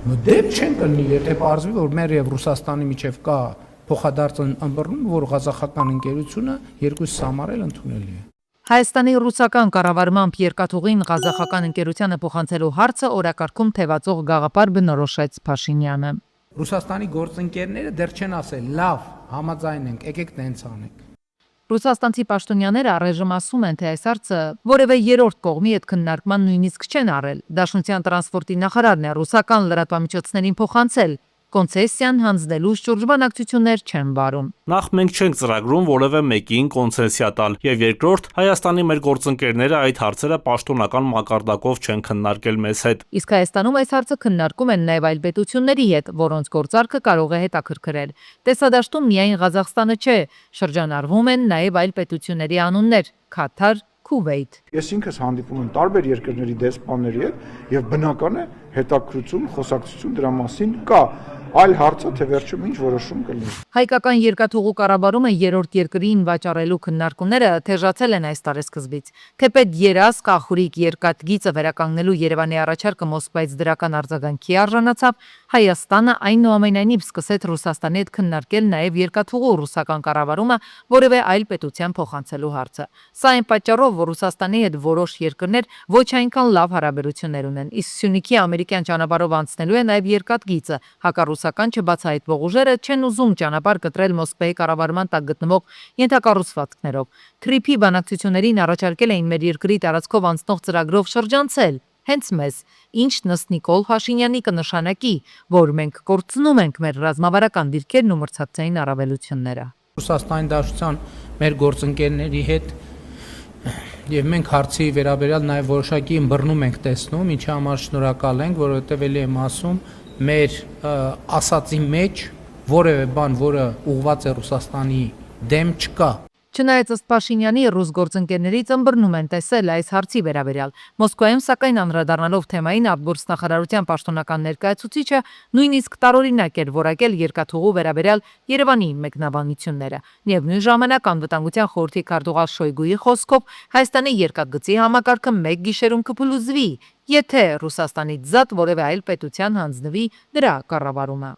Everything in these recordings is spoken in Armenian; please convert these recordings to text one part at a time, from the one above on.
Դեմ չեն կլինի, եթե պարզվի, որ մեր եւ Ռուսաստանի միջև կա փոխադարձ ըմբռնում, որ ղազախական ընկերությունը երկուսս համարել ընդունելի է։ Հայաստանի ռուսական կառավարմամբ երկաթուղին ղազախական ընկերությանը փոխանցելու հարցը օրակարգում թևածող գաղափար բնորոշեց Փաշինյանը։ Ռուսաստանի գործընկերները դեռ չեն ասել, լավ, համաձայն ենք, եկեք տենց անենք։ Ռուսաստանցի պաշտոնյաները առայժմ ասում են, թե այս հարցը որևէ երրորդ կողմի հետ քննարկման նույնիսկ չեն առել։ Դաշնության տրանսպորտի նախարարն է ռուսական լրատվամիջոցներին փոխանցել, կոնցեսիան հանձնելու շուրջ բանակցություններ չեն վարում։ Նախ մենք չենք ծրագրում որևէ մեկին կոնցեսիա տալ, եւ երկրորդ, Հայաստանի մեր գործընկերները այդ հարցերը պաշտոնական մակարդակով չեն քննարկել մեզ հետ։ Իսկ Հայաստանում այս հարցը քննարկում են նաև այլ պետությունների հետ, որոնց գործարքը կարող է հետաքրքրել։ Տեսադաշտում միայն Ղազախստանը չէ, շրջանառվում են նաև այլ պետությունների անուններ՝ Քաթար, Քուվեյթ։ Ես ինքս հանդիպում եմ տարբեր երկրների դեսպանների հետ եւ բնական է հետաքրություն, խոսակցություն դրա մասին կա։ Այլ հարցը թե վերջում ինչ որոշում կլինի։ Հայկական երկաթուղու կառավարումը երրորդ երկրին վաճառելու քննարկումները թեժացել են այս տարեսկզբից։ Թեպետ երազ կախուրիկ երկաթգիծը վերականգնելու Երևանի առաջարկը Մոսկվայից դրական արձագանքի արժանացավ, Հայաստանը այնուամենայնիվ սկսեց Ռուսաստանի հետ քննարկել նաև երկաթուղու ռուսական կառավարումը որևէ այլ պետության փոխանցելու հարցը։ Սա այն պատճառով, որ Ռուսաստանի հետ որոշ երկրներ ոչ այնքան լավ հարաբերություններ ունեն, իսկ Սյունիքի ամերիկյան ճանապարհով անցնելու է նաև երկաթգիծը, հակառուսական չբացահայտվող ուժերը չեն ուզում ճանապարհ կտրել Մոսկվայի կառավարման տակ գտնվող ենթակառուցվածքներով։ Թրիփի բանակցություններին առաջարկել էին մեր երկրի տարածքով անցնող ծրագրով շրջանցել հենց մեզ, ինչն ըստ Նիկոլ Փաշինյանի կնշանակի, որ մենք կորցնում ենք մեր ռազմավարական դիրքերն ու մրցակցային առավելությունները։ Ռուսաստանի Դաշնության մեր գործընկերների հետ եւ մենք հարցի վերաբերյալ նաեւ որոշակի ըմբռնում ենք տեսնում, ինչի համար շնորհակալ ենք, որովհետեւ ելի եմ ասում, մեր ասածի մեջ որևէ բան, որը ուղղված է Ռուսաստանի դեմ չկա։ Չնայած ըստ Փաշինյանի ռուս գործընկերներից ըմբռնում են տեսել այս հարցի վերաբերյալ։ Մոսկվայում սակայն անդրադառնալով թեմային արտգործնախարարության պաշտոնական ներկայացուցիչը նույնիսկ տարօրինակ էր որակել երկաթուղու վերաբերյալ Երևանի մեկնաբանությունները։ Միևնույն ժամանակ անվտանգության խորհրդի քարտուղար Շոյգուի խոսքով Հայաստանի երկաթգծի համակարգը մեկ գիշերում կփլուզվի, եթե Ռուսաստանից զատ որևէ այլ պետության հանձնվի դրա կառավարումը։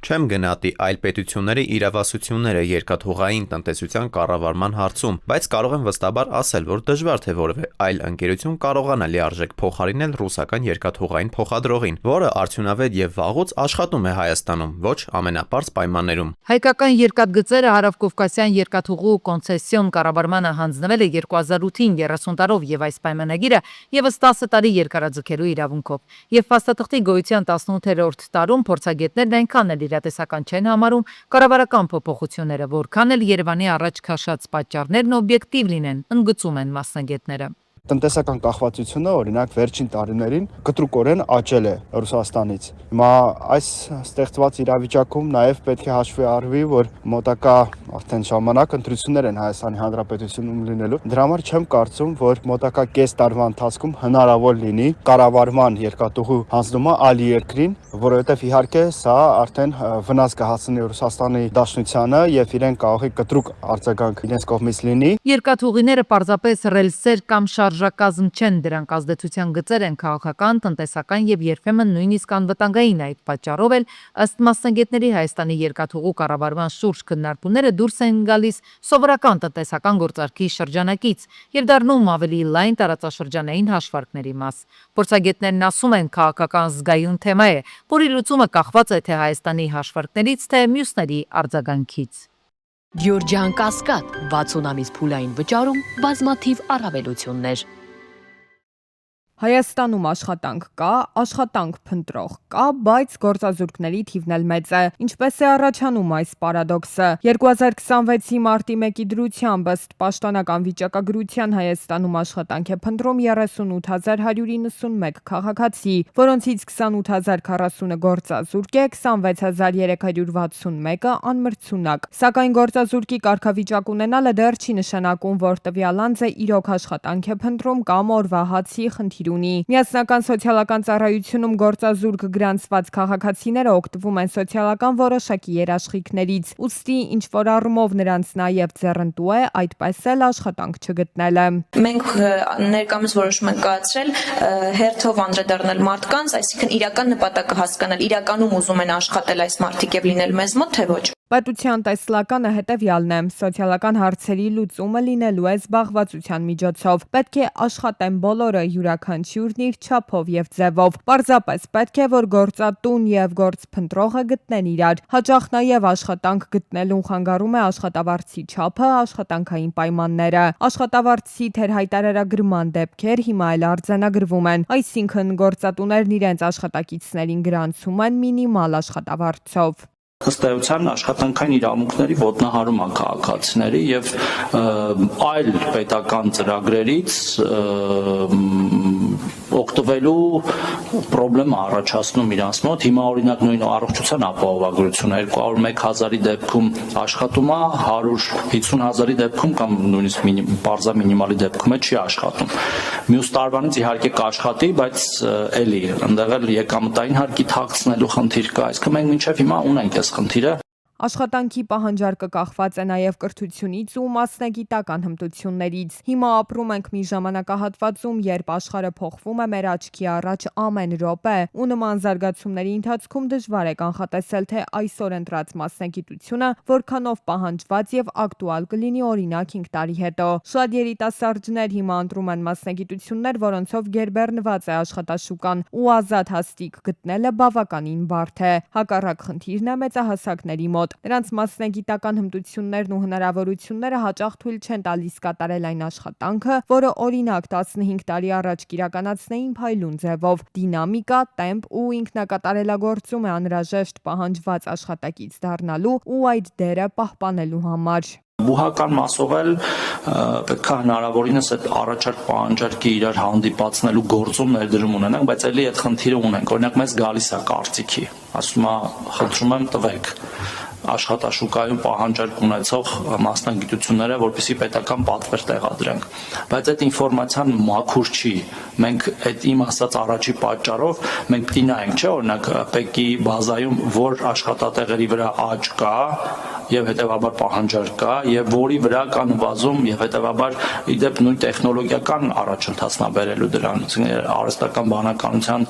Չեմ գնահատի այլ պետությունների իրավասությունները երկաթուղային տնտեսության կառավարման հարցում, բայց կարող եմ վստահաբար ասել, որ դժվար թե որևէ այլ ընկերություն կարողանա լիարժեք փոխարինել ռուսական երկաթուղային փոխադրողին, որը արդյունավետ եւ վաղուց աշխատում է Հայաստանում, ոչ ամենապարզ պայմաններում։ Հայկական երկաթգծերը Հարավկովկասյան երկաթուղու կոնցեսիոն կառավարմանը հանձնվել է 2008-ին 30 տարով եւ այս պայմանագիրը եւս 10 տարի երկարաձգելու իրավունքով։ Եվ փաստաթղթի գոյության 18-րդ տարում փորձագետներն այնքան էլ իրատեսական չեն համարում կառավարական փոփոխությունները, որքան էլ Երևանի առաջ քաշած պատճառներն օբյեկտիվ լինեն, ընդգծում են մասնագետները։ Տնտեսական կախվածությունը օրինակ վերջին տարիներին կտրուկորեն աճել է Ռուսաստանից։ Հիմա այս ստեղծված իրավիճակում նաև պետք է հաշվի առնվի, որ մոտակա արդեն ժամանակ ընտրություններ են Հայաստանի Հանրապետությունում լինելու։ Դրա համար չեմ կարծում, որ մոտակա կես տարվա ընթացքում հնարավոր լինի կառավարման երկաթուղու հանձնումը այլ երկրին, որովհետև իհարկե սա արդեն վնաս կհասցնի Ռուսաստանի Դաշնությանը եւ իրեն կարող է կտրուկ արձագանք իրենց կողմից լինի։ Երկաթուղիները պարզապես ռելսեր կամ շարժակազմ չեն, դրանք ազդեցության գծեր են քաղաքական, տնտեսական եւ երբեմն նույնիսկ անվտանգային։ Այդ պատճառով էլ ըստ մասնագետների Հայաստանի երկաթուղու կառավարման շուրջ քննարկումները դուրս են գալիս սովորական տնտեսական գործարքի շրջանակից եւ դառնում ավելի լայն տարածաշրջանային հաշվարկների մաս։ Փորձագետներն ասում են, քաղաքական զգայուն թեմա է, որի լուծումը կախված է թե Հայաստանի հաշվարկներից, թե մյուսների արձագանքից։ Գյորջյան Կասկադ 60 ամիս փուլային վճարում բազմաթիվ առավելություններ։ Հայաստանում աշխատանք կա, աշխատանք փնտրող կա, բայց գործազուրկների թիվն էլ մեծ է։ Ինչպես է առաջանում այս պարադոքսը։ 2026-ի մարտի 1-ի դրությամբ ըստ պաշտոնական վիճակագրության Հայաստանում աշխատանք է փնտրում 38191 քաղաքացի, որոնցից 28040-ը գործազուրկ է, 26361-ը անմրցունակ։ Սակայն գործազուրկի կարգավիճակ ունենալը դեռ չի նշանակում, որ տվյալ անձը իրոք աշխատանք է փնտրում կամ օրվա հացի խնդիր ունի։ Միասնական սոցիալական ծառայությունում գործազուրկ գրանցված քաղաքացիները օգտվում են սոցիալական որոշակի երաշխիքներից, ուստի ինչ որ առումով նրանց նաև ձեռնտու է այդպես էլ աշխատանք չգտնելը։ Մենք ներկայումս որոշում ենք կայացրել հերթով անդրադառնալ մարդկանց, այսինքն իրական նպատակը հասկանալ, իրականում ուզում են աշխատել այս մարդիկ եւ լինել մեզ մոտ, թե ոչ։ Պետության տեսլականը հետևյալն է. սոցիալական հարցերի լուծումը լինելու է զբաղվածության միջոցով։ Պետք է աշխատեն բոլորը, յուրաքանչյուրն իր չափով եւ ձևով։ Պարզապես պետք է, որ գործատուն եւ գործփնտրողը գտնեն իրար։ Հաճախ նաեւ աշխատանք գտնելուն խանգարում է աշխատավարձի չափը, աշխատանքային պայմանները։ Աշխատավարձի թերհայտարարագրման դեպքեր հիմա էլ արձանագրվում են, այսինքն գործատուներն իրենց աշխատակիցներին գրանցում են մինիմալ աշխատավարձով։ Ըստ էության աշխատանքային իրավունքների ոտնահարում է քաղաքացիների եւ այլ պետական ծրագրերից օգտվելու խնդրեմ առաջացնում իրանց մոտ։ Հիմա օրինակ նույն առողջության ապահովագրությունը 201,000-ի դեպքում աշխատում է, 150,000-ի դեպքում կամ նույնիսկ բարձր մինիմալի դեպքում չի աշխատում։ Մյուս տարվանից իհարկե կաշխատի, բայց էլի այնտեղ էլ եկամտային հարկի թաքցնելու խնդիր կա, այսինքն մենք մինչև հիմա ունենք այս խնդիրը։ Աշխատանքի պահանջարկը կախված է նաև կրթությունից ու մասնագիտական հմտություններից։ Հիմա ապրում ենք մի ժամանակահատվածում, երբ աշխարհը փոխվում է մեր աչքի առաջ ամեն րոպե, ու նման զարգացումների ընթացքում դժվար է կանխատեսել, թե այսօր ընտրած մասնագիտությունը որքանով պահանջված եւ ակտուալ կլինի օրինակ 5 տարի հետո։ Շատ երիտասարդներ հիմա ընտրում են մասնագիտություններ, որոնցով գերբեռնված է աշխատաշուկան, ու ազատ հաստիք գտնելը բավականին բարդ է։ Հակառակ խնդիրն է մեծահասակների մոտ։ Նրանց մասնագիտական հմտություններն ու հնարավորությունները հաճախ թույլ չեն տալիս կատարել այն աշխատանքը, որը օրինակ 15 տարի առաջ կիրականացնեին փայլուն ձևով։ Դինամիկա, տեմպ ու ինքնակատարելագործում է անհրաժեշտ պահանջված աշխատակից դառնալու ու այդ դերը պահպանելու համար։ Բուհական մասով էլ պետք է հնարավորինս այդ առաջարկ պահանջարկի իրար հանդիպացնելու գործում ներդրում ունենանք, բայց էլի այդ խնդիրը ունենք։ Օրինակ մեզ գալիս է կարծիքի, ասում է, խնդրում եմ տվեք աշխատաշուկայում պահանջարկ ունեցող մասնագիտությունները, որպեսզի պետական պատվեր տեղադրենք, բայց այդ ինֆորմացիան մաքուր չի։ Մենք այդ իմ ասած առաջի պատճառով մենք պիտի նայենք, չէ՞, օրինակ ՊԵԿ-ի բազայում որ աշխատատեղերի վրա աճ կա եւ հետեւաբար պահանջարկ կա եւ որի վրա կա նվազում եւ հետեւաբար իդեպ նույն տեխնոլոգիական առաջընթացն է բերելու դրան, արհեստական բանականության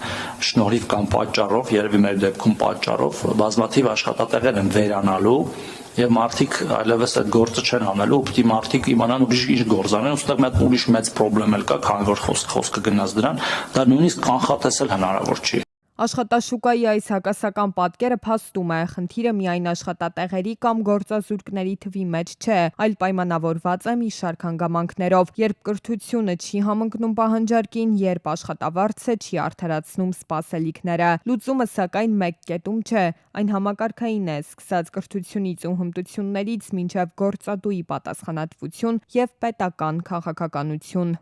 շնորհիվ կամ պատճառով, երևի մեր դեպքում պատճառով բազմաթիվ աշխատատեղեր են վերանալու եւ մարդիկ այլևս այդ գործը չեն անելու, պիտի մարդիկ իմանան ուրիշ ինչ գործ անեն, ուստեղ մի հատ ուրիշ մեծ խնդրեմ էլ կա, քանի որ խոսքը գնաց դրան, դա նույնիսկ կանխատեսել հնարավոր չի։ Աշխատաշուկայի այս հակասական պատկերը փաստում է, խնդիրը միայն աշխատատեղերի կամ գործազուրկների թվի մեջ չէ, այլ պայմանավորված է մի շարք հանգամանքներով, երբ կրթությունը չի համընկնում պահանջարկին, երբ աշխատավարձը չի արդարացնում սպասելիքները։ Լուծումը սակայն մեկ կետում չէ, այն համակարգային է, սկսած կրթությունից ու հմտություններից մինչև գործատուի պատասխանատվություն եւ պետական քաղաքականություն։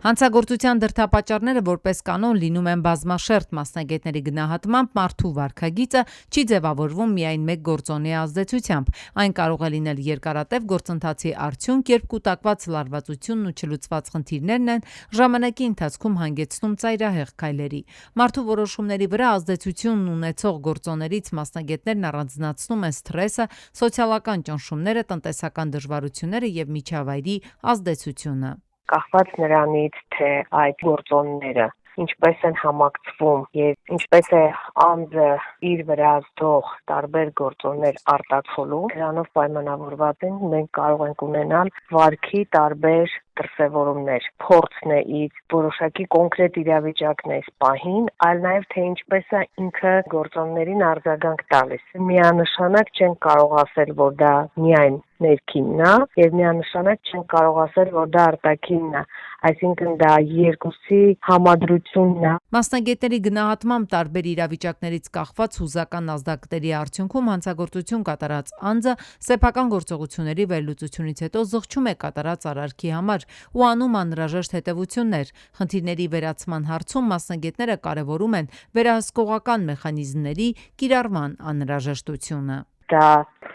Հանցագործության դրդապատճառները որպես կանոն լինում են բազմաշերտ, մասնագետների գնահատմամբ մարդու վարքագիծը չի ձևավորվում միայն մեկ գործոնի ազդեցությամբ, այն կարող է լինել երկարատև գործընթացի արդյունք, երբ կուտակված լարվածությունն ու չլուծված խնդիրներն են ժամանակի ընթացքում հանգեցնում ծայրահեղ քայլերի։ Մարդու որոշումների վրա ազդեցություն ունեցող գործոններից մասնագետներն առանձնացնում են սթրեսը, սոցիալական ճնշումները, տնտեսական դժվարությունները եւ միջավայրի ազդեցությունը։ Կախված նրանից, թե այդ գործոնները ինչպես են համակցվում եւ ինչպես է անձը իր վրա ազդող տարբեր գործոններ արտացոլում, դրանով պայմանավորված են մենք կարող ենք ունենալ վարքի տարբեր դրսևորումներ, փորձն է իր որոշակի կոնկրետ իրավիճակն է պահին, այլ նաև թե ինչպես է ինքը գործոններին արձագանք տալիս։ Միանշանակ չեն կարող ասել, որ դա միայն ներքինն է, եւ միանշանակ չեն կարող ասել, որ դա արտաքինն է, այսինքն դա երկուսի համադրությունն է։ Մասնագետների գնահատմամբ տարբեր իրավիճակներից կախված հուզական ազդակների արդյունքում հանցագործություն կատարած անձը սեփական գործողությունների վերլուծությունից հետո զղջում է կատարած արարքի համար ու անում անհրաժեշտ հետևություններ։ Խնդիրների վերացման հարցում մասնագետները կարևորում են վերահսկողական մեխանիզմների կիրառման անհրաժեշտությունը։ Դա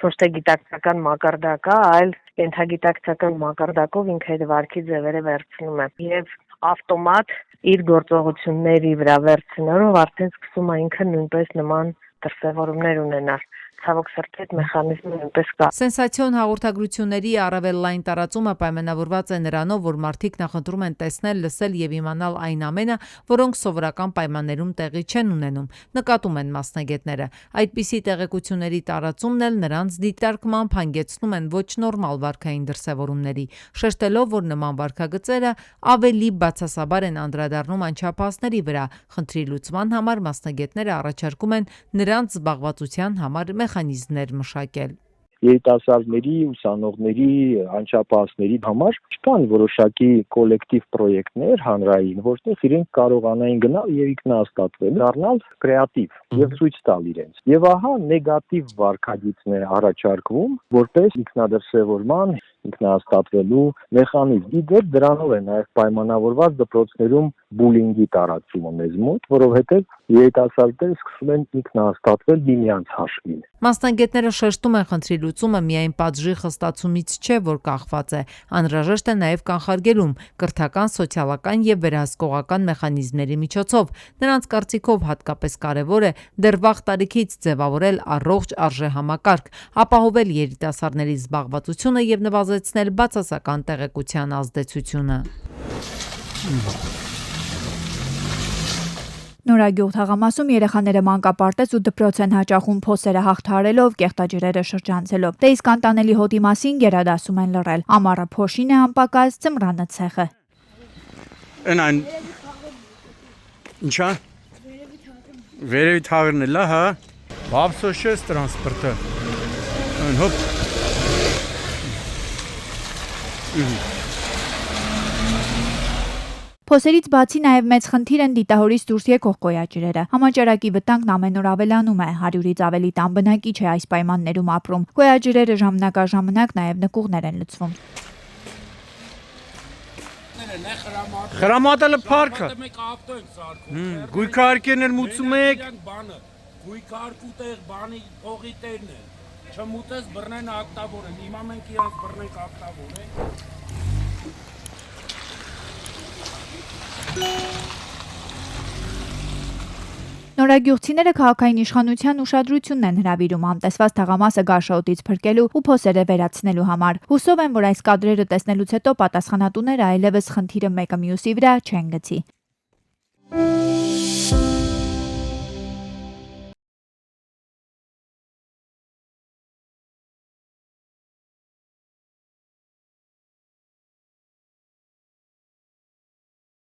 ոչ թե գիտակցական մակարդակ է, այլ կենթագիտակցական մակարդակով ինքը այդ վարքի ձևերը վերցնում է եւ ավտոմատ իր գործողությունների վրա վերցնելով արդեն սկսում է ինքը նույնպես նման դրսևորումներ ունենալ։ Ցավոք սրտի այդ մեխանիզմը նույնպես կա։ Սենսացիոն հաղորդագրությունների առավել լայն տարածումը պայմանավորված է նրանով, որ մարդիկ նախընտրում են տեսնել, լսել եւ իմանալ այն ամենը, որոնք սովորական պայմաններում տեղի չեն ունենում, նկատում են մասնագետները։ Այդպիսի տեղեկությունների տարածումն էլ նրանց դիտարկմամբ հանգեցնում են ոչ նորմալ վարքային դրսևորումների, շեշտելով, որ նման վարքագծերը ավելի բացասաբար են անդրադառնում անչափահասների վրա։ Խնդրի լուծման համար մասնագետները առաջարկում են նրանց զբաղվածության համար մեխանիզմներ մշակել։ Երիտասարդների, ուսանողների, անչափահասների համար չկան որոշակի կոլեկտիվ պրոյեկտներ հանրային, որտեղ իրենք կարողանային գնալ եւ ինքնահաստատվել, դառնալ կրեատիվ եւ ցույց տալ իրենց։ Եվ ահա նեգատիվ վարքագիծն է առաջարկվում, որպես ինքնադրսևորման, ինքնահաստատվելու մեխանիզմ։ Իդեպ դրանով է նաեւ պայմանավորված դպրոցներում բուլինգի տարածումը մեզ մոտ, որովհետեւ երիտասարդները սկսում են ինքնահաստատվել միմյանց հաշվին։ Մասնագետները շեշտում են խնդրի լուծումը միայն պատժի խստացումից չէ, որ կախված է, անհրաժեշտ է նաև կանխարգելում կրթական, սոցիալական եւ վերահսկողական մեխանիզմների միջոցով։ Նրանց կարծիքով հատկապես կարևոր է դեռ վաղ տարիքից ձևավորել առողջ արժեհամակարգ, ապահովել երիտասարդների զբաղվածությունը եւ նվազեցնել բացասական տեղեկության ազդեցությունը։ Նորագյուղ թաղամասում երեխաները մանկապարտեզ ու դպրոց են հաճախում փոսերը հաղթահարելով, կեղտաջրերը շրջանցելով։ Դե իսկ անտանելի հոտի մասին գերադասում են լռել։ Ամառը փոշին է անպակաս, ծմրանը ցեխը։ Այն ինչա։ Վերևի թաղերն էլ, հա։ Բաբսոշես տրանսպորտը։ Այն հոп։ Փոսերից բացի նաև մեծ խնդիր են դիտահորից դուրս եկող գոյաճրերը։ Համաճարակի վտանգն ամեն օր ավելանում է, 100-ից ավելի տան բնակիչ է այս պայմաններում ապրում։ Գոյաճրերը ժամանակաժամանակ նաև նկուղներ են լցվում։ Խրամատելը փարքը։ Գույքարկերն էլ մուծում եք։ Գույքարկուտեղ բանի փողի տերն են։ Չմուտես բռնեն ակտավորեն։ Հիմա մենք իրանց բռնենք ակտավորեն։ Նորագյուղցիները քաղաքային իշխանության ուշադրությունն են հրավիրում անտեսված թաղամասը գարշահոտից փրկելու ու փոսերը վերացնելու համար։ Հուսով են, որ այս կադրերը տեսնելուց հետո պատասխանատուները այլևս խնդիրը մեկը մյուսի վրա չեն գցի։